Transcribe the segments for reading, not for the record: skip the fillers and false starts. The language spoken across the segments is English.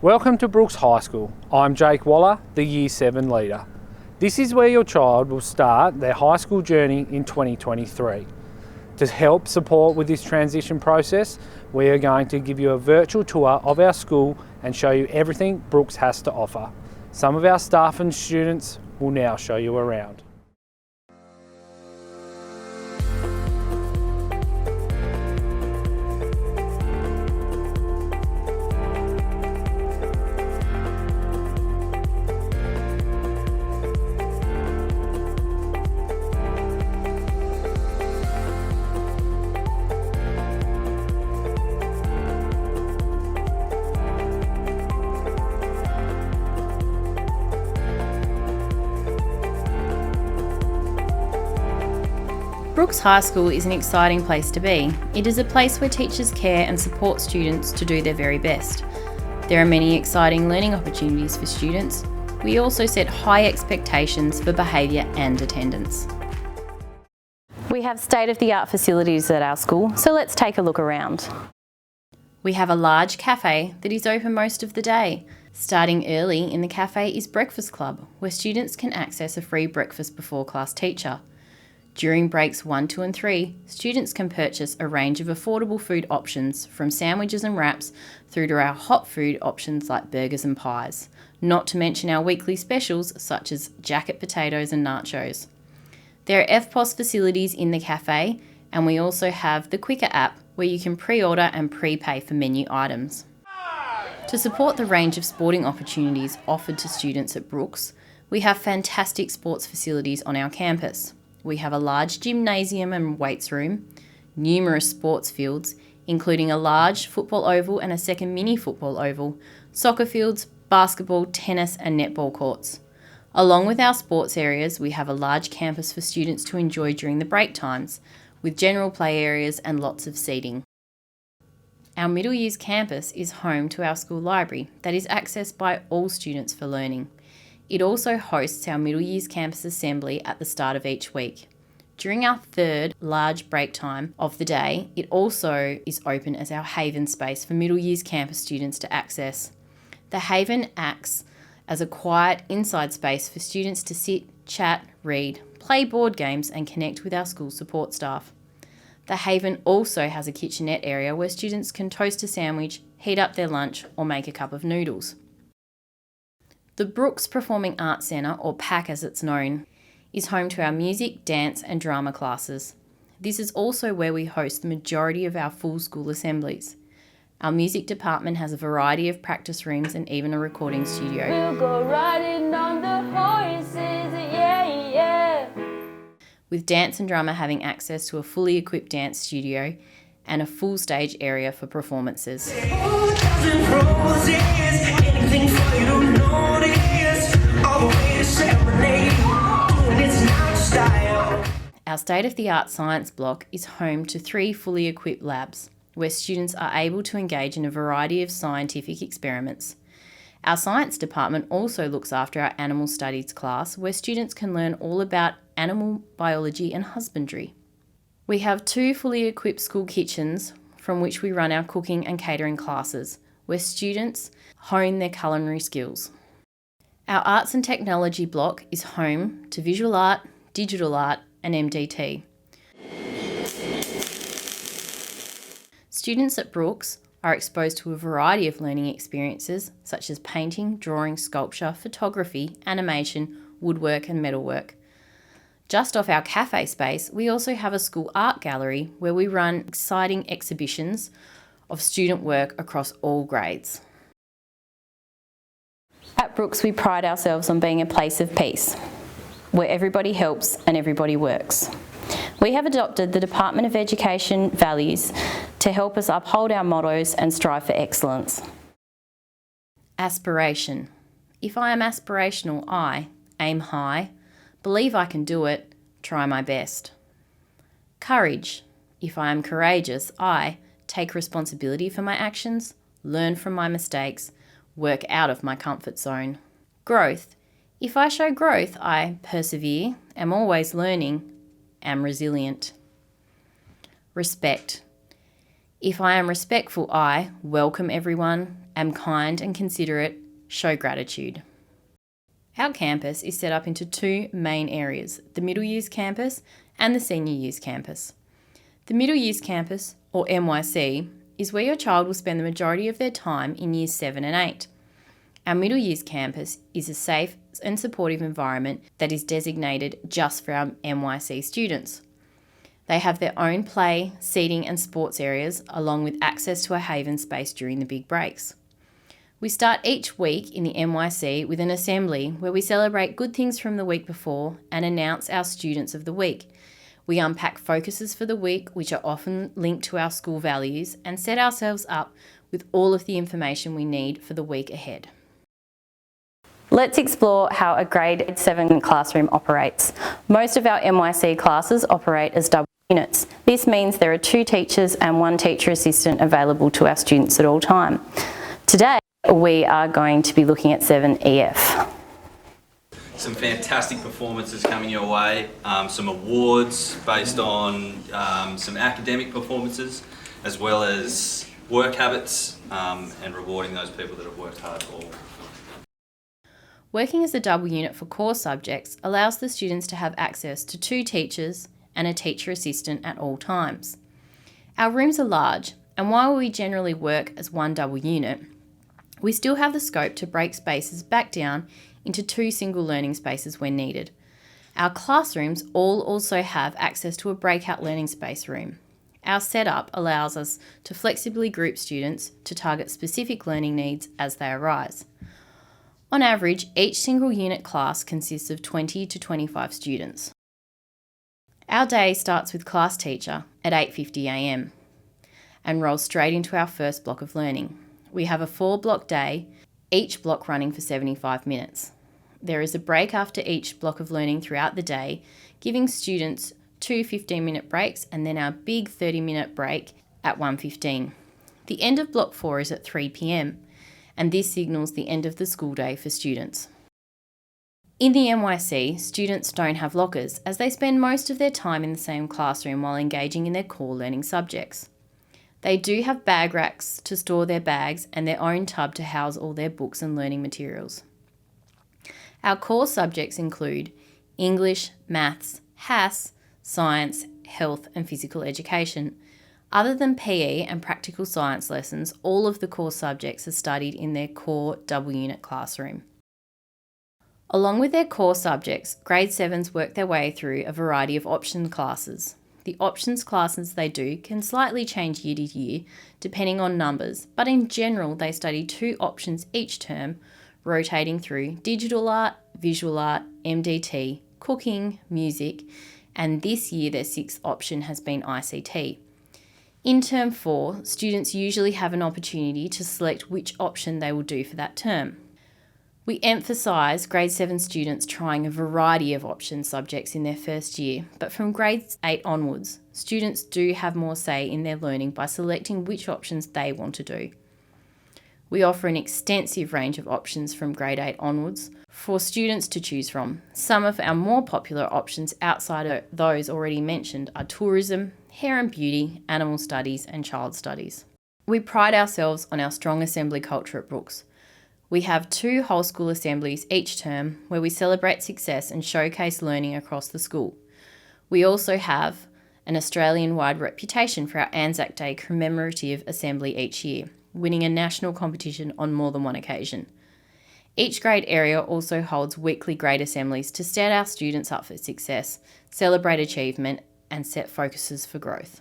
Welcome to Brooks High School. I'm Jake Waller, the Year 7 leader. This is where your child will start their high school journey in 2023. To help support with this transition process, we are going to give you a virtual tour of our school and show you everything Brooks has to offer. Some of our staff and students will now show you around. Brooks High School is an exciting place to be. It is a place where teachers care and support students to do their very best. There are many exciting learning opportunities for students. We also set high expectations for behaviour and attendance. We have state-of-the-art facilities at our school, so let's take a look around. We have a large cafe that is open most of the day. Starting early in the cafe is Breakfast Club, where students can access a free breakfast before class teacher. During breaks 1, 2 and 3, students can purchase a range of affordable food options from sandwiches and wraps through to our hot food options like burgers and pies, not to mention our weekly specials such as jacket potatoes and nachos. There are FPOS facilities in the cafe, and we also have the Quicker app where you can pre-order and prepay for menu items. To support the range of sporting opportunities offered to students at Brooks, we have fantastic sports facilities on our campus. We have a large gymnasium and weights room, numerous sports fields, including a large football oval and a second mini football oval, soccer fields, basketball, tennis and netball courts. Along with our sports areas, we have a large campus for students to enjoy during the break times, with general play areas and lots of seating. Our middle years campus is home to our school library that is accessed by all students for learning. It also hosts our middle years campus assembly at the start of each week. During our third large break time of the day, it also is open as our Haven space for middle years campus students to access. The Haven acts as a quiet inside space for students to sit, chat, read, play board games and connect with our school support staff. The Haven also has a kitchenette area where students can toast a sandwich, heat up their lunch or make a cup of noodles. The Brooks Performing Arts Centre, or PAC as it's known, is home to our music, dance and drama classes. This is also where we host the majority of our full school assemblies. Our music department has a variety of practice rooms and even a recording studio. We'll go riding on the horses, yeah, yeah. With dance and drama having access to a fully equipped dance studio and a full stage area for performances. Our state-of-the-art science block is home to 3 fully equipped labs, where students are able to engage in a variety of scientific experiments. Our science department also looks after our animal studies class, where students can learn all about animal biology and husbandry. We have 2 fully equipped school kitchens from which we run our cooking and catering classes, where students hone their culinary skills. Our arts and technology block is home to visual art, digital art and MDT. Students at Brooks are exposed to a variety of learning experiences such as painting, drawing, sculpture, photography, animation, woodwork and metalwork. Just off our cafe space, we also have a school art gallery where we run exciting exhibitions of student work across all grades. At Brooks, we pride ourselves on being a place of peace, where everybody helps and everybody works. We have adopted the Department of Education values to help us uphold our mottos and strive for excellence. Aspiration. If I am aspirational, I aim high, believe I can do it, try my best. Courage. If I am courageous, I take responsibility for my actions, learn from my mistakes, work out of my comfort zone. Growth. If I show growth, I persevere, am always learning, am resilient. Respect. If I am respectful, I welcome everyone, am kind and considerate, show gratitude. Our campus is set up into two main areas, the Middle Years Campus and the Senior Years Campus. The Middle Years Campus, or MYC, is where your child will spend the majority of their time in Years 7 and 8. Our Middle Years Campus is a safe and supportive environment that is designated just for our MYC students. They have their own play, seating and sports areas, along with access to a haven space during the big breaks. We start each week in the MYC with an assembly where we celebrate good things from the week before and announce our students of the week. We unpack focuses for the week, which are often linked to our school values, and set ourselves up with all of the information we need for the week ahead. Let's explore how a grade 7 classroom operates. Most of our MYC classes operate as double units. This means there are 2 teachers and 1 teacher assistant available to our students at all time. Today, we are going to be looking at 7EF. Some fantastic performances coming your way, some awards based on some academic performances, as well as work habits and rewarding those people that have worked hard for. Working as a double unit for core subjects allows the students to have access to 2 teachers and a teacher assistant at all times. Our rooms are large, and while we generally work as 1 double unit, we still have the scope to break spaces back down into 2 single learning spaces when needed. Our classrooms all also have access to a breakout learning space room. Our setup allows us to flexibly group students to target specific learning needs as they arise. On average, each single unit class consists of 20 to 25 students. Our day starts with class teacher at 8:50 a.m. and rolls straight into our first block of learning. We have a 4-block day, each block running for 75 minutes. There is a break after each block of learning throughout the day, giving students 2 15-minute breaks and then our big 30-minute break at 1:15. The end of block 4 is at 3 p.m, and this signals the end of the school day for students. In the MYC, students don't have lockers as they spend most of their time in the same classroom while engaging in their core learning subjects. They do have bag racks to store their bags and their own tub to house all their books and learning materials. Our core subjects include English, Maths, HASS, Science, Health and Physical Education. Other than PE and practical science lessons, all of the core subjects are studied in their core double unit classroom. Along with their core subjects, grade 7s work their way through a variety of option classes. The options classes they do can slightly change year to year depending on numbers, but in general they study 2 options each term, rotating through digital art, visual art, MDT, cooking, music, and this year their 6th option has been ICT. In term 4, students usually have an opportunity to select which option they will do for that term. We emphasise grade 7 students trying a variety of option subjects in their first year, but from grade 8 onwards, students do have more say in their learning by selecting which options they want to do. We offer an extensive range of options from grade 8 onwards for students to choose from. Some of our more popular options outside of those already mentioned are tourism, hair and beauty, animal studies and child studies. We pride ourselves on our strong assembly culture at Brooks. We have 2 whole school assemblies each term where we celebrate success and showcase learning across the school. We also have an Australian-wide reputation for our Anzac Day commemorative assembly each year, winning a national competition on more than one occasion. Each grade area also holds weekly grade assemblies to set our students up for success, celebrate achievement and set focuses for growth.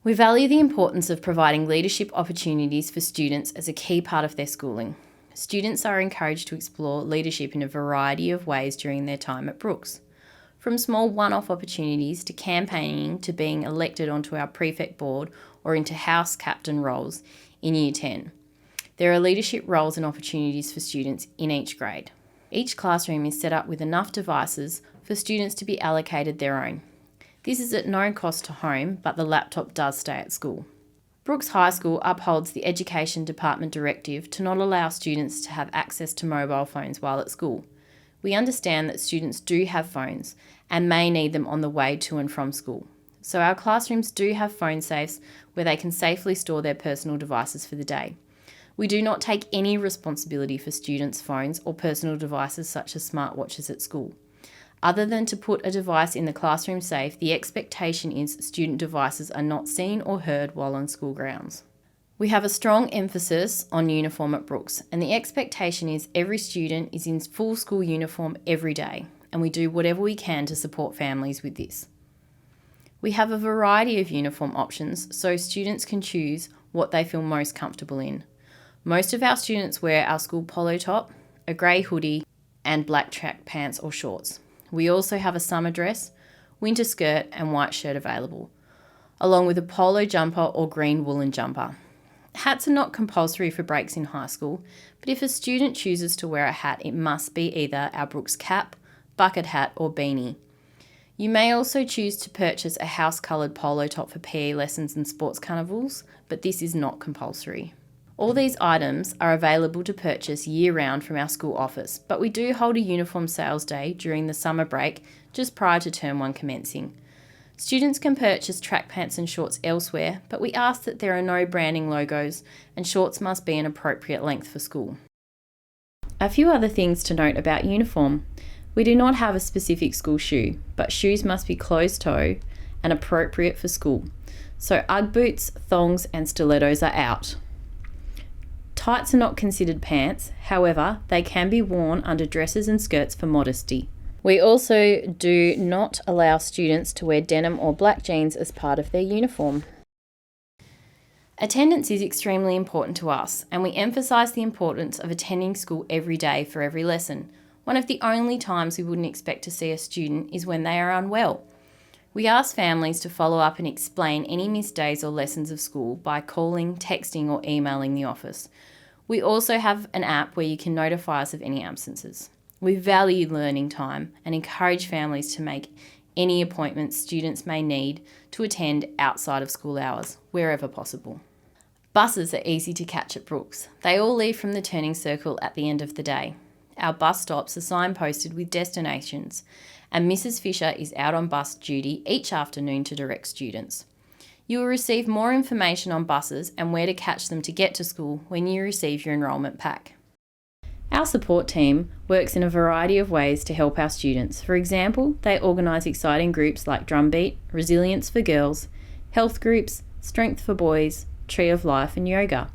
We value the importance of providing leadership opportunities for students as a key part of their schooling. Students are encouraged to explore leadership in a variety of ways during their time at Brooks, from small one-off opportunities to campaigning to being elected onto our prefect board or into house captain roles in Year 10. There are leadership roles and opportunities for students in each grade. Each classroom is set up with enough devices for students to be allocated their own. This is at no cost to home, but the laptop does stay at school. Brooks High School upholds the Education Department directive to not allow students to have access to mobile phones while at school. We understand that students do have phones and may need them on the way to and from school. so our classrooms do have phone safes where they can safely store their personal devices for the day. We do not take any responsibility for students' phones or personal devices such as smartwatches at school. Other than to put a device in the classroom safe, the expectation is student devices are not seen or heard while on school grounds. We have a strong emphasis on uniform at Brooks, and the expectation is every student is in full school uniform every day, and we do whatever we can to support families with this. We have a variety of uniform options so students can choose what they feel most comfortable in. Most of our students wear our school polo top, a grey hoodie, and black track pants or shorts. We also have a summer dress, winter skirt and white shirt available, along with a polo jumper or green woolen jumper. Hats are not compulsory for breaks in high school, but if a student chooses to wear a hat, it must be either our Brooks cap, bucket hat or beanie. You may also choose to purchase a house-coloured polo top for PE lessons and sports carnivals, but this is not compulsory. All these items are available to purchase year-round from our school office, but we do hold a uniform sales day during the summer break just prior to Term 1 commencing. Students can purchase track pants and shorts elsewhere, but we ask that there are no branding logos and shorts must be an appropriate length for school. A few other things to note about uniform. We do not have a specific school shoe, but shoes must be closed-toe and appropriate for school. So Ugg boots, thongs and stilettos are out. Tights are not considered pants, however, they can be worn under dresses and skirts for modesty. We also do not allow students to wear denim or black jeans as part of their uniform. Attendance is extremely important to us, and we emphasise the importance of attending school every day for every lesson. One of the only times we wouldn't expect to see a student is when they are unwell. We ask families to follow up and explain any missed days or lessons of school by calling, texting or emailing the office. We also have an app where you can notify us of any absences. We value learning time and encourage families to make any appointments students may need to attend outside of school hours, wherever possible. Buses are easy to catch at Brooks. They all leave from the turning circle at the end of the day. Our bus stops are signposted with destinations, and Mrs. Fisher is out on bus duty each afternoon to direct students. You will receive more information on buses and where to catch them to get to school when you receive your enrolment pack. Our support team works in a variety of ways to help our students. For example, they organise exciting groups like Drumbeat, Resilience for Girls, health groups, Strength for Boys, Tree of Life and yoga.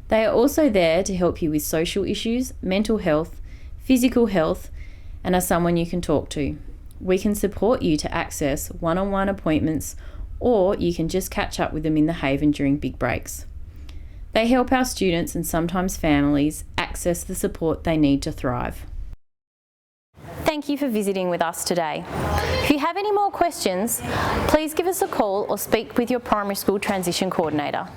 They are also there to help you with social issues, mental health, physical health, and are someone you can talk to. We can support you to access one-on-one appointments, or you can just catch up with them in the Haven during big breaks. They help our students and sometimes families access the support they need to thrive. Thank you for visiting with us today. If you have any more questions, please give us a call or speak with your primary school transition coordinator.